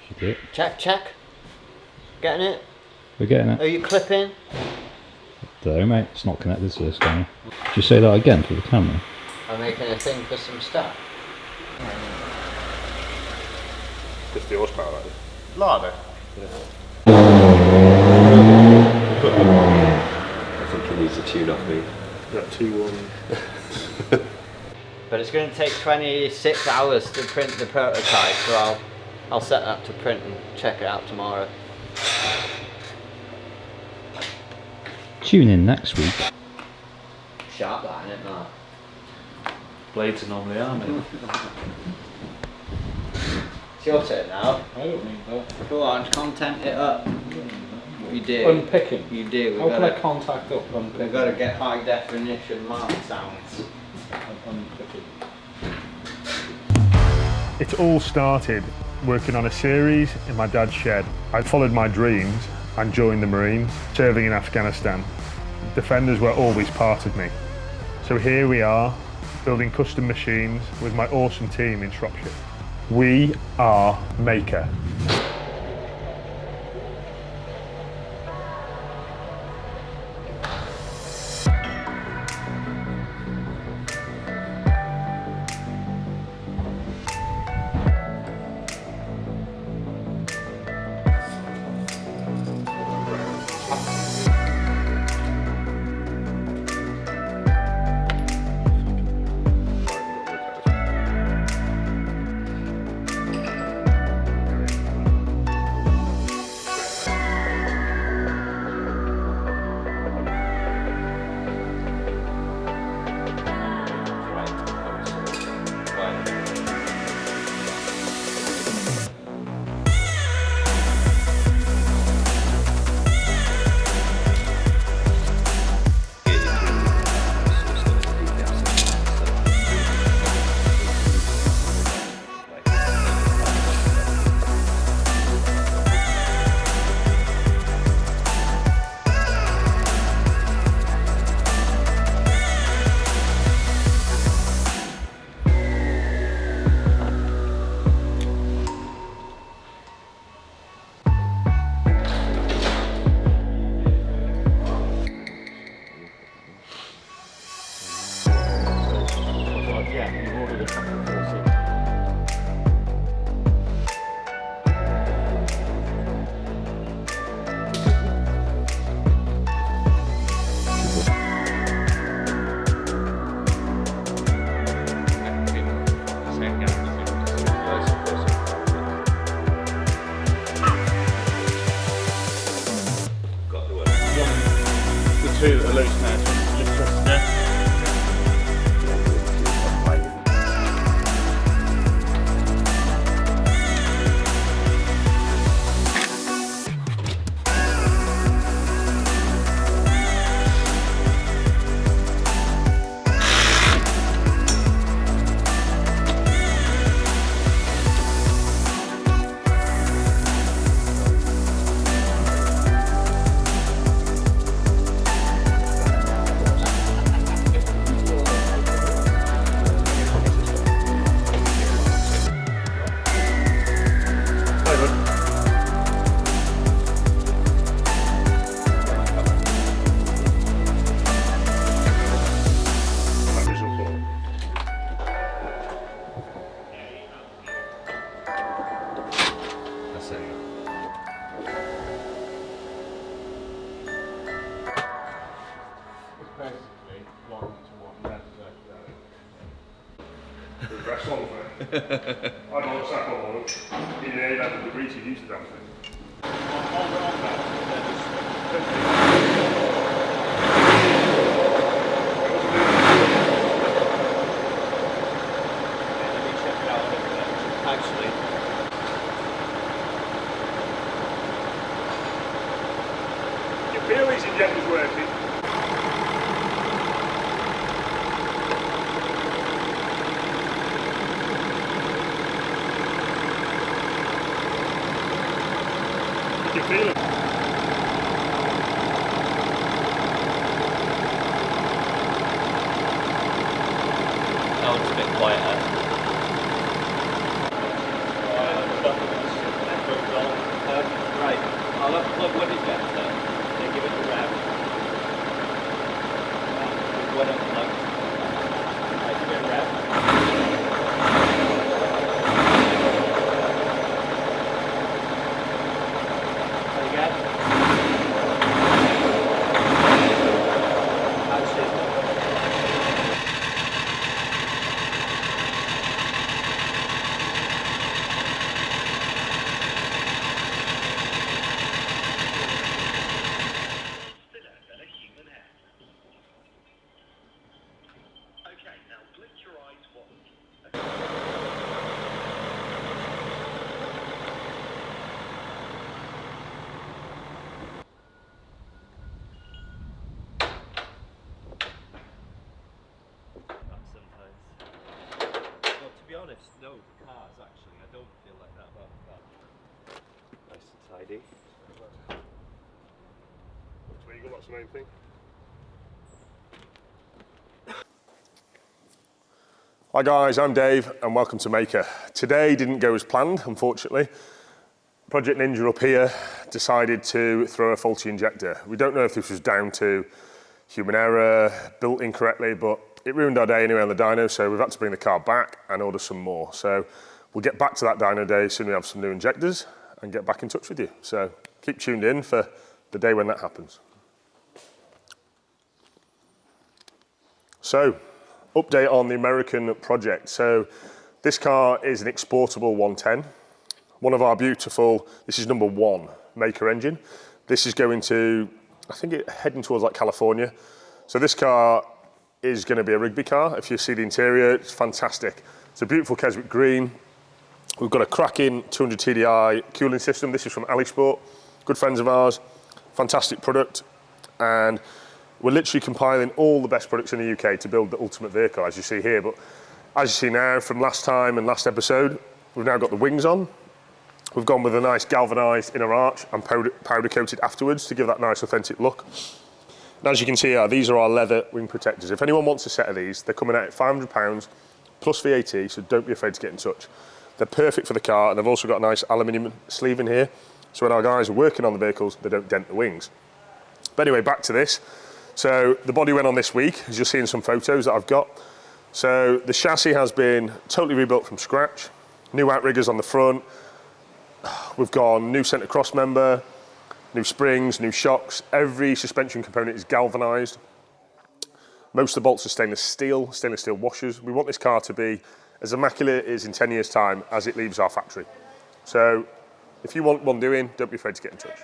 Should do it. Check, check. Getting it? We're getting it. Are you clipping? There, mate. It's not connected to this camera. Just say that again for the camera. I'm making a thing for some stuff. 50 horsepower, that is. Larder. I think he needs a tune off me. That 2-1. But it's going to take 26 hours to print the prototype, so I'll set that to print and check it out tomorrow. Tune in next week. Sharp that, isn't it, Mark? Blades are normally army. It's your turn now. I don't need that. Go on, content it up. You do. Unpicking. You do. How can I contact up unpicking? We've got to get high definition Mark sounds. Unpicking. It all started working on a series in my dad's shed. I followed my dreams and joined the Marines, serving in Afghanistan. Defenders were always part of me. So here we are, building custom machines with my awesome team in Shropshire. We are Mahker. Two that are loose now, just lift us down. Rest on for it. I don't want to sack on one. In the A-level degree to use the damn thing. You feel these injectors working? You feel it? Now it's a bit quieter. I'll look when it gets there. They give it a rev. When it like, I give it a rev. Again. That's it. No, cars actually, I don't feel like that, but nice and tidy. It's legal, that's the main thing. Hi guys, I'm Dave and welcome to Mahker. Today didn't go as planned, unfortunately. Project Ninja up here decided to throw a faulty injector. We don't know if this was down to human error, built incorrectly, but it ruined our day anyway on the dyno, so we've had to bring the car back and order some more. So we'll get back to that dyno day as soon as we have some new injectors and get back in touch with you. So keep tuned in for the day when that happens. So, update on the American project. So this car is an exportable 110. One of our beautiful, this is number 1, Mahker engine. This is going to, I think heading towards like California. So this car is going to be a Rigby car. If you see the interior, it's fantastic. It's a beautiful Keswick green. We've got a cracking 200 TDI cooling system. This is from Alisport, good friends of ours. Fantastic product. And we're literally compiling all the best products in the UK to build the ultimate vehicle, as you see here. But as you see now, from last time and last episode, we've now got the wings on. We've gone with a nice galvanised inner arch and powder coated afterwards to give that nice authentic look. And as you can see here, these are our leather wing protectors. If anyone wants a set of these, they're coming out at £500 plus VAT, so don't be afraid to get in touch. They're perfect for the car, and they've also got a nice aluminium sleeve in here, so when our guys are working on the vehicles, they don't dent the wings. But anyway, back to this. So the body went on this week, as you'll see in some photos that I've got. So the chassis has been totally rebuilt from scratch, new outriggers on the front. We've got new centre cross member, new springs, new shocks. Every suspension component is galvanised. Most of the bolts are stainless steel washers. We want this car to be as immaculate as in 10 years' time as it leaves our factory. So if you want one doing, don't be afraid to get in touch.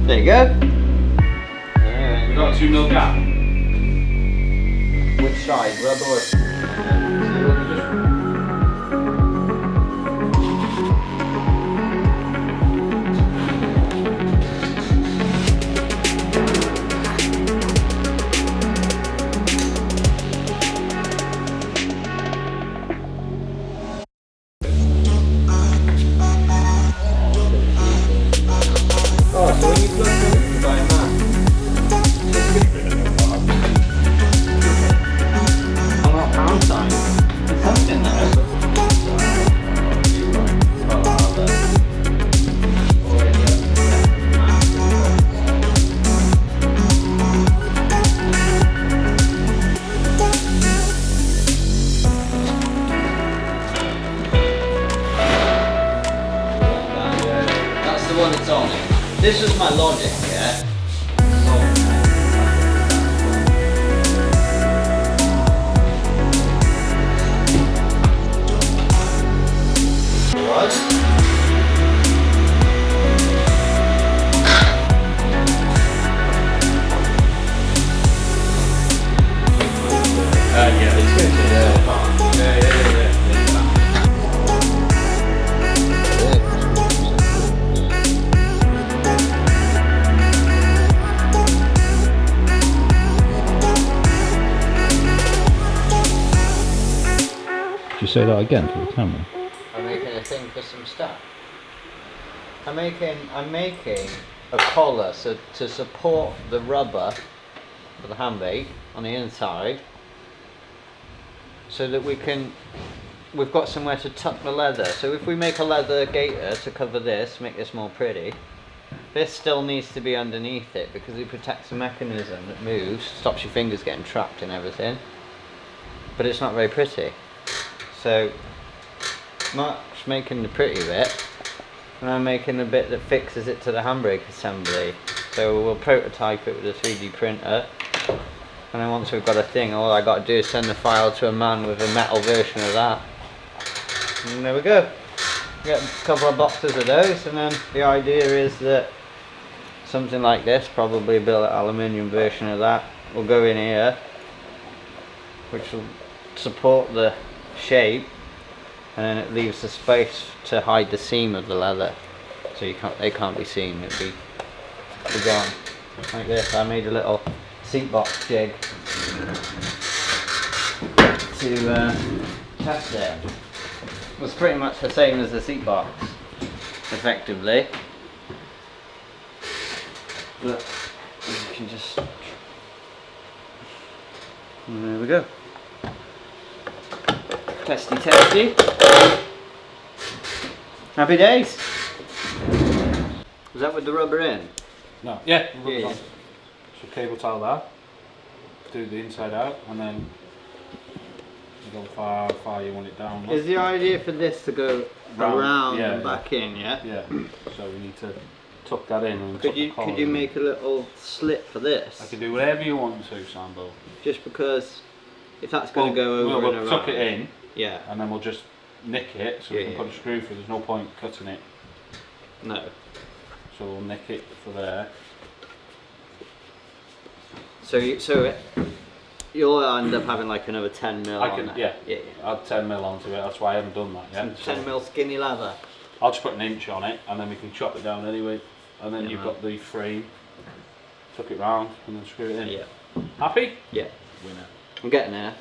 There you go. We've got a 2 mil gap. Which side? Rub or this was my logic, yeah. Yeah, it's good. Did you say that again for the camera? I'm making a thing for some stuff. I'm making a collar so to support the rubber for the handbrake on the inside, so that we've got somewhere to tuck the leather. So if we make a leather gaiter to cover this, make this more pretty, this still needs to be underneath it because it protects the mechanism that moves, stops your fingers getting trapped and everything. But it's not very pretty. So Mark's making the pretty bit, and I'm making the bit that fixes it to the handbrake assembly. So we'll prototype it with a 3D printer, and then once we've got a thing, all I got to do is send the file to a man with a metal version of that. And there we go. Get a couple of boxes of those, and then the idea is that something like this, probably a billet aluminium version of that, will go in here, which will support the shape, and then it leaves the space to hide the seam of the leather, so they can't be seen. It'll be gone like this. I made a little seat box jig to test it. It was pretty much the same as the seat box, effectively, but you can just, and there we go. Testy testy. Happy days. Was that with the rubber in? No, yeah. Yeah. So cable tile that, do the inside out, and then you go far you want it down. Is the idea for this to go around yeah, and back in, yeah? Yeah. So we need to tuck that in. And Could you make a little slit for this? I can do whatever you want to, Sambo. Just because if that's going to go over we'll and around. tuck it in, yeah. and then we'll just nick it so we can Yeah. put a screw through. There's no point cutting it. No. So we'll nick it for there. So you'll end up having like another 10 mil I on can, that. yeah, Yeah. add 10 mil onto it. That's why I haven't done that yet. 10 mil skinny leather. I'll just put an inch on it, and then we can chop it down anyway. And then Yeah, you've man. got the frame. Tuck it round and then screw it in. Yeah. Happy? Yeah. Winner. I'm getting there.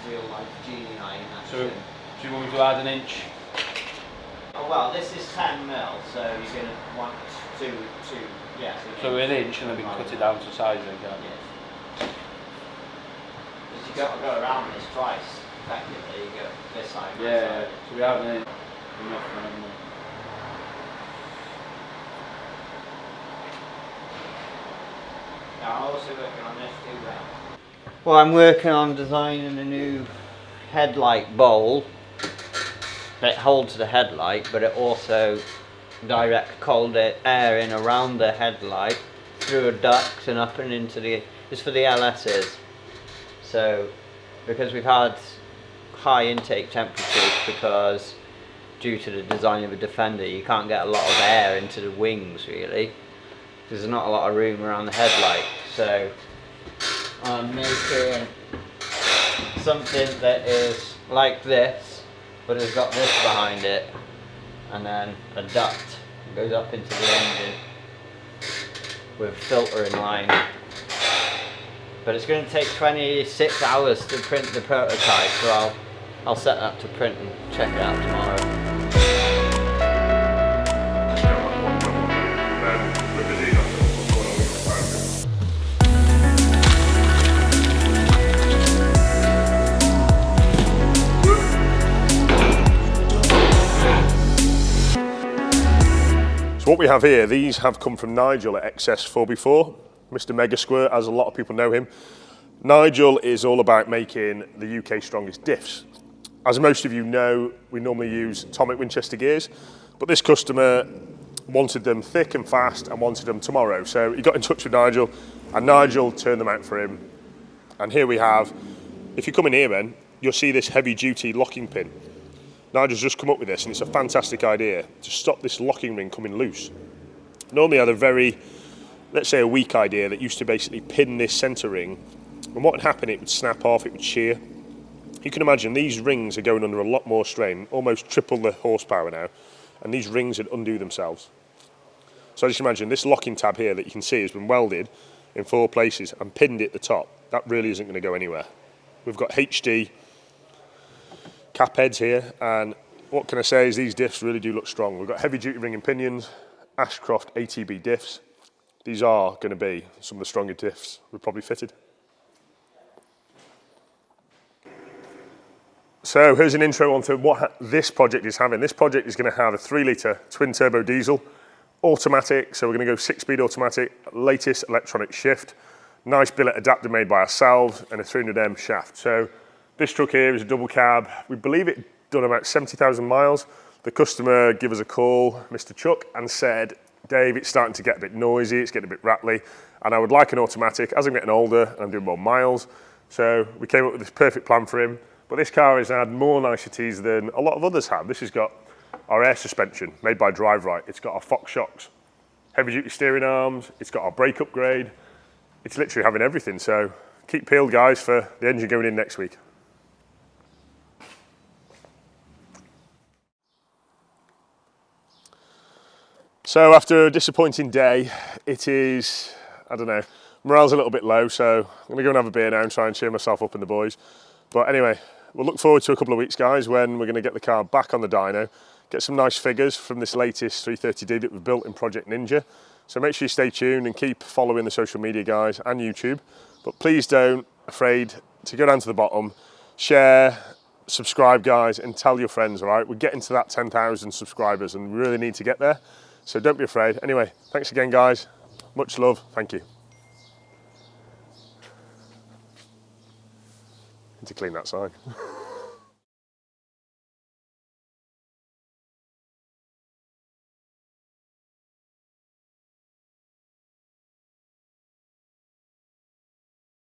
Real life genie eye in action. So, do you want me to add an inch? Oh well, this is 10 mil, so you're going to want two, yeah. So an inch, and then we can cut it down to size again. Yes. Because you've got to go around this twice, effectively. You go this side, and that Yeah, side. so we have an inch. Enough now. Yeah, I'm also working on this too now. Well, I'm working on designing a new headlight bowl that holds the headlight, but it also direct cold air in around the headlight through a duct and up and into the, it's for the LS's. So because we've had high intake temperatures, because due to the design of a Defender you can't get a lot of air into the wings really, because there's not a lot of room around the headlight. So I'm making something that is like this, but has got this behind it, and then a duct that goes up into the engine with filter in line. But it's going to take 26 hours to print the prototype, so I'll set that to print and check it out tomorrow. So what we have here, these have come from Nigel at XS4B4, Mr. Mega Squirt, as a lot of people know him. Nigel is all about making the UK's strongest diffs. As most of you know, we normally use atomic Winchester gears, but this customer wanted them thick and fast and wanted them tomorrow. So he got in touch with Nigel, and Nigel turned them out for him. And here we have, if you come in here then, you'll see this heavy duty locking pin. Nigel's just come up with this, and it's a fantastic idea to stop this locking ring coming loose. Normally I had a very, let's say a weak idea that used to basically pin this centre ring, and what would happen, it would snap off, it would shear. You can imagine these rings are going under a lot more strain, almost triple the horsepower now, and these rings would undo themselves. So just imagine this locking tab here that you can see has been welded in 4 places and pinned at the top. That really isn't going to go anywhere. We've got HD cap heads here, and what can I say is these diffs really do look strong. We've got heavy duty ring and pinions, Ashcroft ATB diffs. These are going to be some of the strongest diffs we've probably fitted. So here's an intro onto what this project is having. This project is going to have a 3-litre twin turbo diesel, automatic, so we're going to go 6-speed automatic, latest electronic shift, nice billet adapter made by ourselves, and a 300M shaft. So this truck here is a double cab. We believe it done about 70,000 miles. The customer gave us a call, Mr. Chuck, and said, Dave, it's starting to get a bit noisy, it's getting a bit rattly, and I would like an automatic. As I'm getting older and I'm doing more miles, so we came up with this perfect plan for him. But this car has had more niceties than a lot of others have. This has got our air suspension made by Drive Right. It's got our Fox shocks, heavy duty steering arms, it's got our brake upgrade. It's literally having everything, so keep peeled guys for the engine going in next week. So after a disappointing day, it is, I don't know, morale's a little bit low, so I'm going to go and have a beer now and try and cheer myself up and the boys. But anyway, we'll look forward to a couple of weeks, guys, when we're going to get the car back on the dyno, get some nice figures from this latest 330D that we've built in Project Ninja. So make sure you stay tuned and keep following the social media, guys, and YouTube. But please don't afraid to go down to the bottom, share, subscribe, guys, and tell your friends, all right? We're getting to that 10,000 subscribers and we really need to get there. So don't be afraid. Anyway, thanks again, guys. Much love. Thank you. Need to clean that sign.